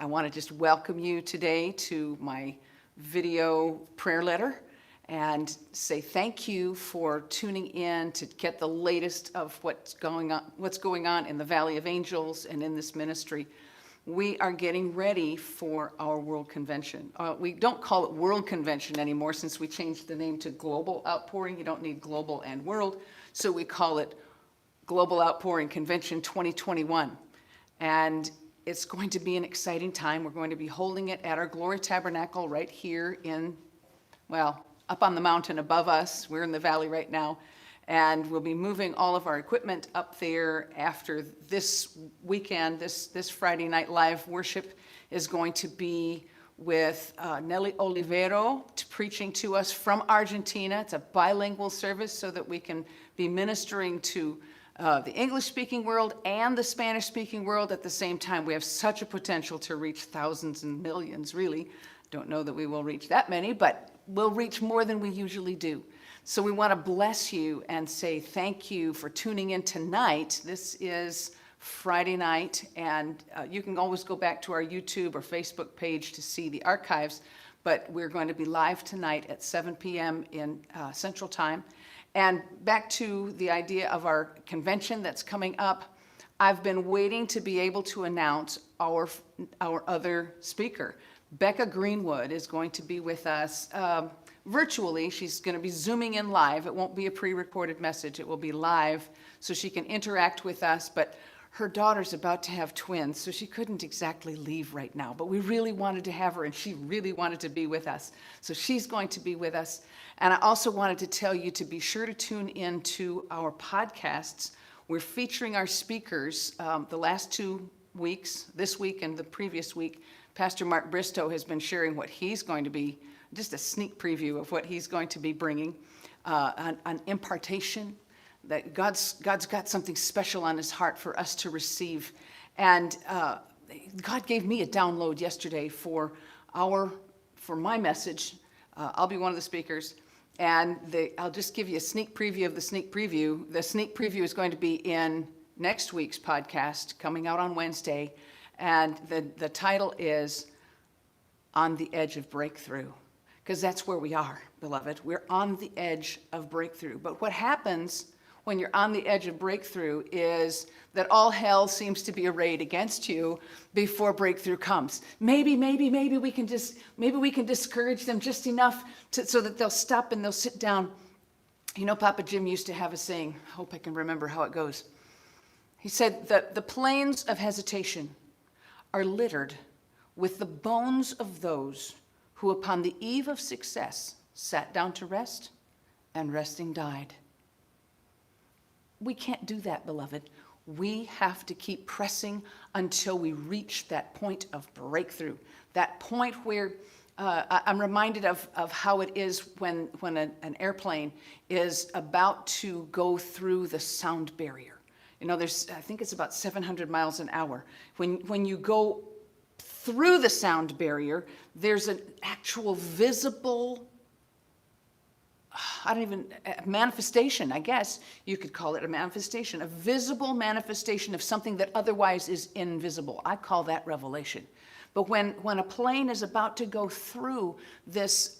I want to just welcome you today to my video prayer letter and say thank you for tuning in to get the latest of what's going on in the Valley of Angels and in this ministry. We are getting ready for our World Convention. We don't call it World Convention anymore since we changed the name to Global Outpouring. You don't need global and world, so we call it Global Outpouring Convention 2021. And it's going to be an exciting time. We're going to be holding it at our Glory Tabernacle right here up on the mountain above us. We're in the valley right now. And we'll be moving all of our equipment up there after this weekend. This Friday night live worship is going to be with Nelly Olivero preaching to us from Argentina. It's a bilingual service so that we can be ministering to the English-speaking world and the Spanish-speaking world at the same time. We have such a potential to reach thousands and millions, really. Don't know that we will reach that many, but we'll reach more than we usually do. So we want to bless you and say thank you for tuning in tonight. This is Friday night, and you can always go back to our YouTube or Facebook page to see the archives, but we're going to be live tonight at 7 p.m. in Central Time. And back to the idea of our convention that's coming up, I've been waiting to be able to announce our other speaker. Becca Greenwood is going to be with us virtually. She's going to be Zooming in live. It won't be a pre-recorded message. It will be live so she can interact with us. But her daughter's about to have twins, so she couldn't exactly leave right now. But we really wanted to have her, and she really wanted to be with us. So she's going to be with us. And I also wanted to tell you to be sure to tune in to our podcasts. We're featuring our speakers the last 2 weeks, this week and the previous week. Pastor Mark Bristow has been sharing what he's going to be, just a sneak preview of what he's going to be bringing, on impartation, that God's got something special on his heart for us to receive. And God gave me a download yesterday for my message. I'll be one of the speakers. And I'll just give you a sneak preview of the sneak preview. The sneak preview is going to be in next week's podcast, coming out on Wednesday. And the title is On the Edge of Breakthrough, because that's where we are, beloved. We're on the edge of breakthrough. But what happens when you're on the edge of breakthrough is that all hell seems to be arrayed against you before breakthrough comes. Maybe we can discourage them just enough so that they'll stop and they'll sit down. You know, Papa Jim used to have a saying. I hope I can remember how it goes. He said that the plains of hesitation are littered with the bones of those who upon the eve of success sat down to rest and resting died. We can't do that, beloved. We have to keep pressing until we reach that point of breakthrough, that point where I'm reminded of how it is when an airplane is about to go through the sound barrier. You know, I think it's about 700 miles an hour. When you go through the sound barrier, there's an actual visible manifestation, I guess you could call it a manifestation, a visible manifestation of something that otherwise is invisible. I call that revelation. But when a plane is about to go through this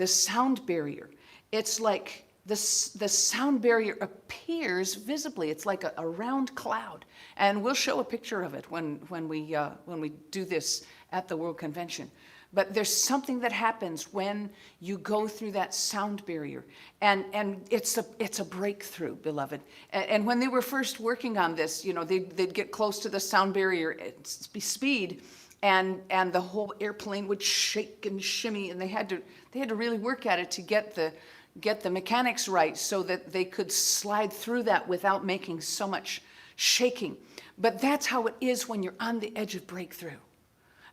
sound barrier, it's like the sound barrier appears visibly. It's like a round cloud. And we'll show a picture of it when we do this at the World Convention. But there's something that happens when you go through that sound barrier. And it's a breakthrough, beloved. And when they were first working on this, you know, they'd get close to the sound barrier at speed, and the whole airplane would shake and shimmy, and they had to really work at it to get the mechanics right so that they could slide through that without making so much shaking. But that's how it is when you're on the edge of breakthrough.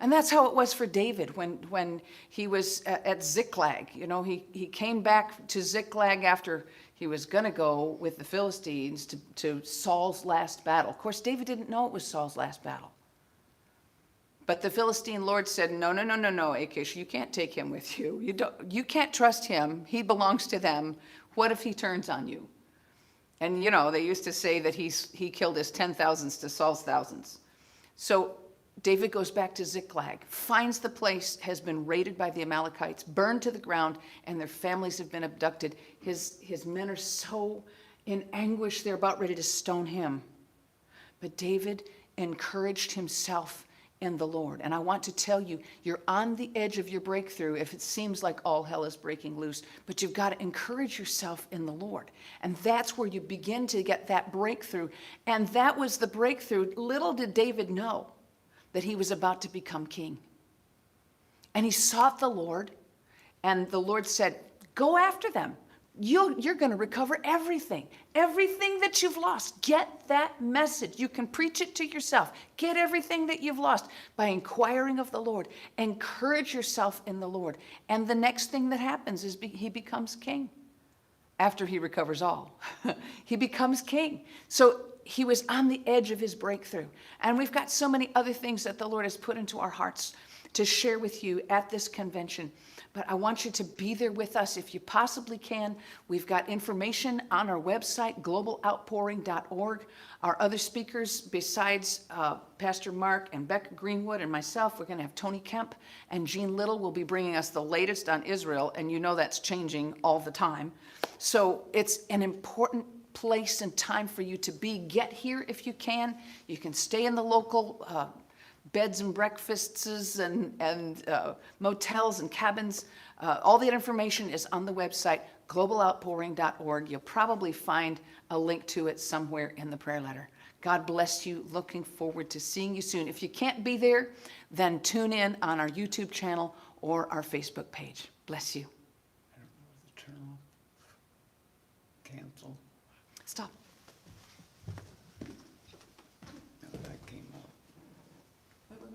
And that's how it was for David when he was at Ziklag. You know, he came back to Ziklag after he was going to go with the Philistines to Saul's last battle. Of course, David didn't know it was Saul's last battle. But the Philistine Lord said, no, Achish, you can't take him with you. You can't trust him. He belongs to them. What if he turns on you? And, you know, they used to say that he killed his 10,000s to Saul's thousands. So David goes back to Ziklag, finds the place has been raided by the Amalekites, burned to the ground, and their families have been abducted. His men are so in anguish, they're about ready to stone him. But David encouraged himself in the Lord. And I want to tell you, you're on the edge of your breakthrough if it seems like all hell is breaking loose, but you've got to encourage yourself in the Lord. And that's where you begin to get that breakthrough. And that was the breakthrough. Little did David know that he was about to become king. And he sought the Lord, and the Lord said, go after them. You're going to recover everything that you've lost. Get that message. You can preach it to yourself. Get everything that you've lost by inquiring of the Lord. Encourage yourself in the Lord. And the next thing that happens is he becomes king. After he recovers all, he becomes king. So he was on the edge of his breakthrough. And we've got so many other things that the Lord has put into our hearts to share with you at this convention. But I want you to be there with us if you possibly can. We've got information on our website, globaloutpouring.org. Our other speakers, besides Pastor Mark and Becca Greenwood and myself, we're going to have Tony Kemp and Jean Little will be bringing us the latest on Israel, and you know that's changing all the time. So it's an important place and time for you to be. Get here if you can. You can stay in the local beds and breakfasts and motels and cabins. All that information is on the website, globaloutpouring.org. You'll probably find a link to it somewhere in the prayer letter. God bless you. Looking forward to seeing you soon. If you can't be there, then tune in on our YouTube channel or our Facebook page. Bless you. I don't know the turn off. Cancel. Stop. No, that came up. Wait.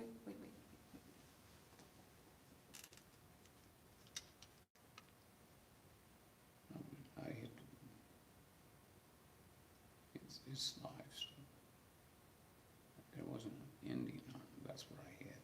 I hit. It's live, so there wasn't an ending on it. That's what I had.